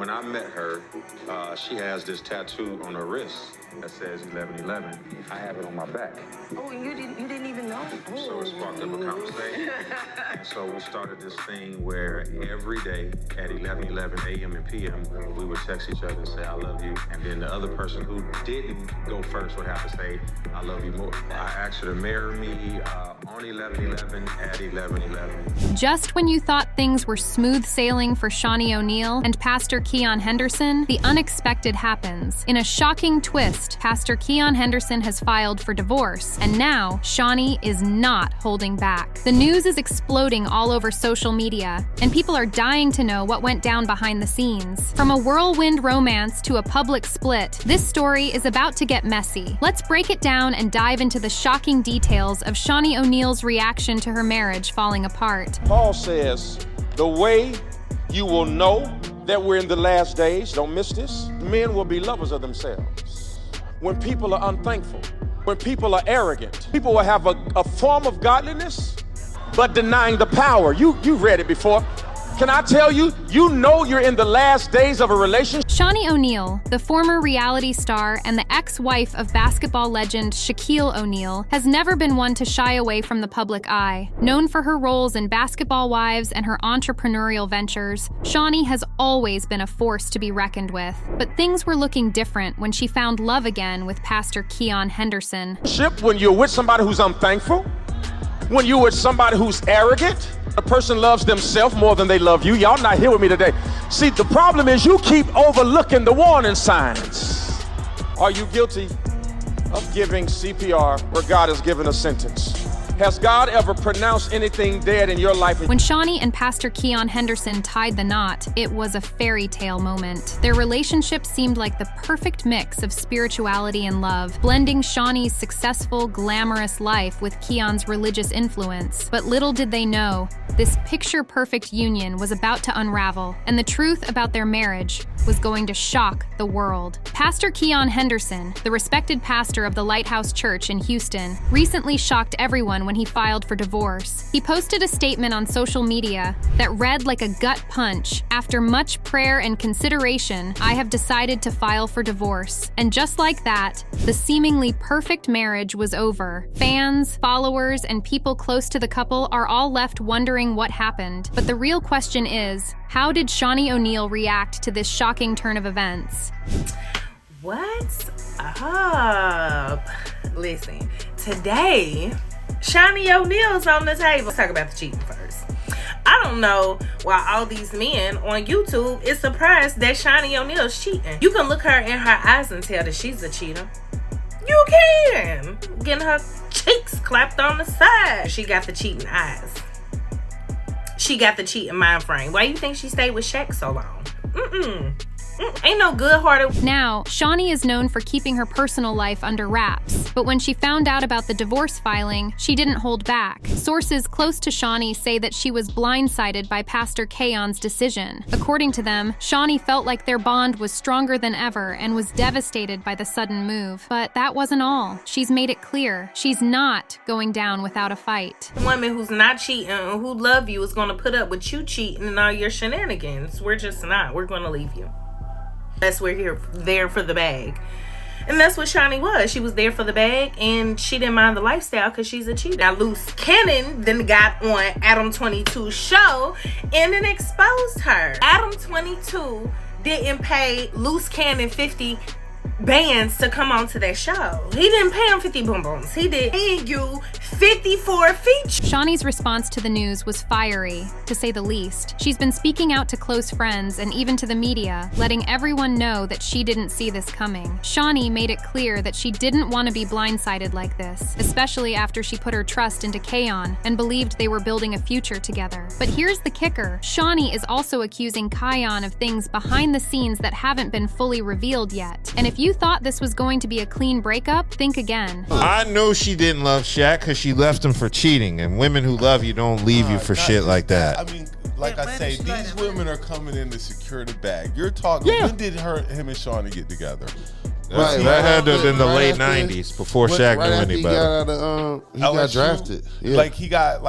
when I met her, she has this tattoo on her wrist that says 1111. I have it on my back. Oh, you didn't even know? So it sparked up a conversation. And so we started this thing where every day at 11:11 a.m. and p.m., we would text each other and say, I love you. And then the other person who didn't go first would have to say, I love you more. I asked her to marry me on 11:11 at 11:11. Just when you thought things were smooth sailing for Shaunie O'Neal and Pastor Keion Henderson, the unexpected happens. In a shocking twist, Pastor Keion Henderson has filed for divorce, and now Shaunie is not holding back. The news is exploding all over social media, and people are dying to know what went down behind the scenes. From a whirlwind romance to a public split, this story is about to get messy. Let's break it down and dive into the shocking details of Shaunie O'Neal's reaction to her marriage falling apart. Paul says, the way you will know that we're in the last days, don't miss this, men will be lovers of themselves. When people are unthankful, when people are arrogant, people will have a form of godliness, but denying the power. You read it before. Can I tell you, you know you're in the last days of a relationship? Shaunie O'Neal, the former reality star and the ex-wife of basketball legend Shaquille O'Neal, has never been one to shy away from the public eye. Known for her roles in Basketball Wives and her entrepreneurial ventures, Shaunie has always been a force to be reckoned with. But things were looking different when she found love again with Pastor Keion Henderson. When you're with somebody who's unthankful, when you're with somebody who's arrogant, a person loves themselves more than they love you. Y'all not here with me today. See, the problem is you keep overlooking the warning signs. Are you guilty of giving CPR where God has given a sentence? Has God ever pronounced anything dead in your life? When Shaunie and Pastor Keion Henderson tied the knot, it was a fairy tale moment. Their relationship seemed like the perfect mix of spirituality and love, blending Shaunie's successful, glamorous life with Keion's religious influence. But little did they know, this picture-perfect union was about to unravel, and the truth about their marriage was going to shock the world. Pastor Keion Henderson, the respected pastor of the Lighthouse Church in Houston, recently shocked everyone when he filed for divorce. He posted a statement on social media that read like a gut punch. After much prayer and consideration, I have decided to file for divorce. And just like that, the seemingly perfect marriage was over. Fans, followers, and people close to the couple are all left wondering what happened. But the real question is, how did Shaunie O'Neal react to this shocking turn of events? What's up? Listen, today, Shaunie O'Neal's on the table. Let's talk about the cheating first. I don't know why all these men on YouTube is surprised that Shaunie O'Neal's cheating. You can look her in her eyes and tell that she's a cheater. You can. Getting her cheeks clapped on the side. She got the cheating eyes. She got the cheating mind frame. Why you think she stayed with Shaq so long? Ain't no good-hearted. Now, Shaunie is known for keeping her personal life under wraps, but when she found out about the divorce filing, she didn't hold back. Sources close to Shaunie say that she was blindsided by Pastor Keion's decision. According to them, Shaunie felt like their bond was stronger than ever and was devastated by the sudden move. But that wasn't all. She's made it clear she's not going down without a fight. A woman who's not cheating and who love you is going to put up with you cheating and all your shenanigans. We're just not. We're going to leave you. Unless we're there for the bag. And that's what Shaunie was. She was there for the bag, and she didn't mind the lifestyle because she's a cheater. Now, Loose Cannon then got on Adam 22's show and then exposed her. Adam 22 didn't pay Loose Cannon 50 bands to come on to that show. He didn't pay him 50 boom booms. He did paying you 54 features. Shaunie's response to the news was fiery, to say the least. She's been speaking out to close friends and even to the media, letting everyone know that she didn't see this coming. Shaunie made it clear that she didn't want to be blindsided like this, especially after she put her trust into Keion and believed they were building a future together. But here's the kicker. Shaunie is also accusing Keion of things behind the scenes that haven't been fully revealed yet. And if you thought this was going to be a clean breakup, think again. I know she didn't love Shaq because she left him for cheating, and women who love you don't leave you for shit like that. I mean, like I say, these women are coming in to secure the bag. You're talking, when did him and Shaunie get together? That had to have been the late 90s before Shaq knew any better. He got drafted. Yeah. Like he got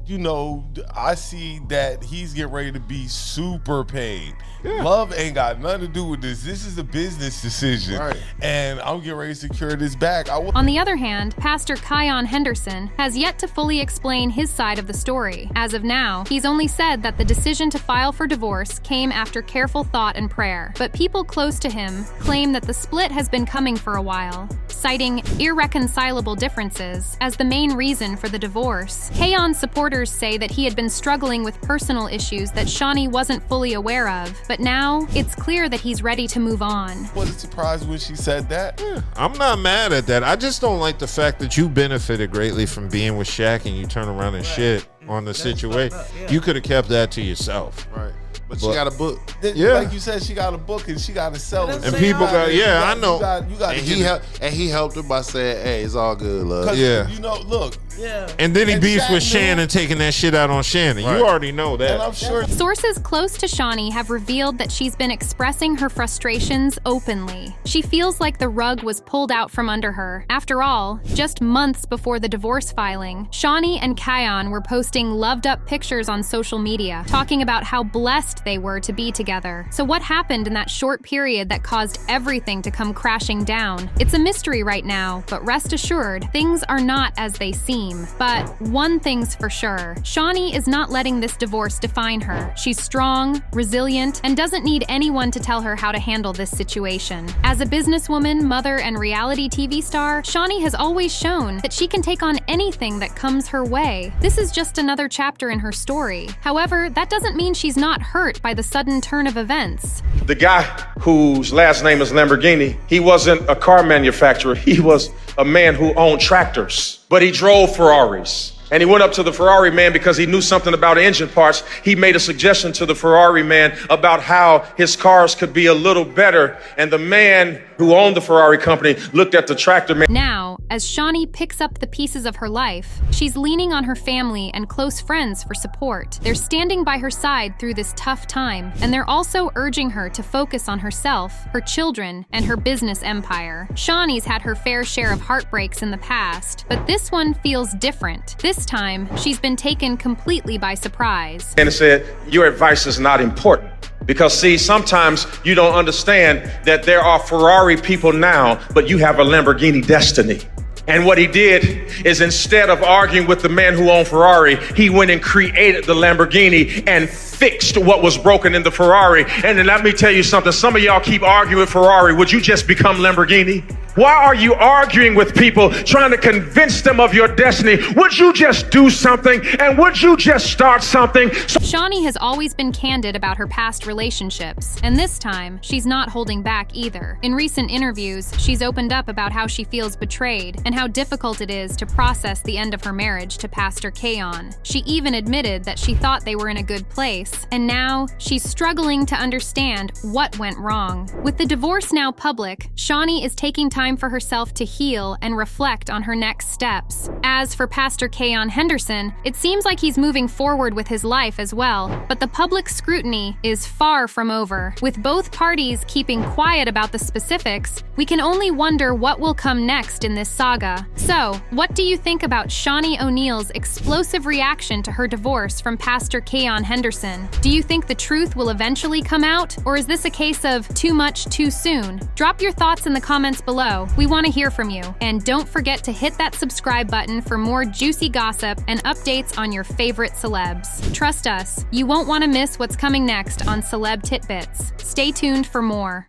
you know, I see that he's getting ready to be super paid. Love ain't got nothing to do with this. This is a business decision. Right. And I'm getting ready to secure this bag. On the other hand, Pastor Keion Henderson has yet to fully explain his side of the story. As of now, he's only said that the decision to file for divorce came after careful thought and prayer. But people close to him claim that the split has been coming for a while, citing irreconcilable differences as the main reason for the divorce. Keion's supporters say that he had been struggling with personal issues that Shaunie wasn't fully aware of, but now it's clear that he's ready to move on. Wasn't surprised when she said that. I'm not mad at that. I just don't like the fact that you benefited greatly from being with Shaq and you turn around and shit on the situation. You could have kept that to yourself. Right. But she got a book. Yeah. Like you said, she got a book and she got to sell it. And people got, I know. You got And he helped her by saying, "Hey, it's all good, love." Yeah. You know, look. Yeah. And then he beefs with Shaq Shannon, taking that shit out on Shannon. Right. You already know that. And I'm sure. Sources close to Shaunie have revealed that she's been expressing her frustrations openly. She feels like the rug was pulled out from under her. After all, just months before the divorce filing, Shaunie and Keion were posting loved-up pictures on social media, talking about how blessed they were to be together. So what happened in that short period that caused everything to come crashing down? It's a mystery right now, but rest assured, things are not as they seem. But one thing's for sure, Shaunie is not letting this divorce define her. She's strong, resilient, and doesn't need anyone to tell her how to handle this situation. As a businesswoman, mother, and reality TV star, Shaunie has always shown that she can take on anything that comes her way. This is just another chapter in her story. However, that doesn't mean she's not hurt by the sudden turn of events. The guy whose last name is Lamborghini, he wasn't a car manufacturer. He was a man who owned tractors, but he drove Ferraris. And he went up to the Ferrari man because he knew something about engine parts. He made a suggestion to the Ferrari man about how his cars could be a little better. And the man who owned the Ferrari company looked at the tractor man. Now, as Shaunie picks up the pieces of her life, she's leaning on her family and close friends for support. They're standing by her side through this tough time, and they're also urging her to focus on herself, her children, and her business empire. Shaunie's had her fair share of heartbreaks in the past, but this one feels different. This time, she's been taken completely by surprise. And it said, your advice is not important. Because see, sometimes you don't understand that there are Ferrari people now, but you have a Lamborghini destiny. And what he did is, instead of arguing with the man who owned Ferrari, he went and created the Lamborghini and fixed what was broken in the Ferrari. And then let me tell you something. Some of y'all keep arguing with Ferrari. Would you just become Lamborghini? Why are you arguing with people, trying to convince them of your destiny? Would you just do something? And would you just start something? Shaunie has always been candid about her past relationships, and this time, she's not holding back either. In recent interviews, she's opened up about how she feels betrayed and how difficult it is to process the end of her marriage to Pastor Keion. She even admitted that she thought they were in a good place, and now she's struggling to understand what went wrong. With the divorce now public, Shaunie is taking time for herself to heal and reflect on her next steps. As for Pastor Keion Henderson, it seems like he's moving forward with his life as well, but the public scrutiny is far from over. With both parties keeping quiet about the specifics, we can only wonder what will come next in this saga. So, what do you think about Shaunie O'Neal's explosive reaction to her divorce from Pastor Keion Henderson? Do you think the truth will eventually come out, or is this a case of too much too soon? Drop your thoughts in the comments below. We want to hear from you. And don't forget to hit that subscribe button for more juicy gossip and updates on your favorite celebs. Trust us, you won't want to miss what's coming next on Celeb Titbits. Stay tuned for more.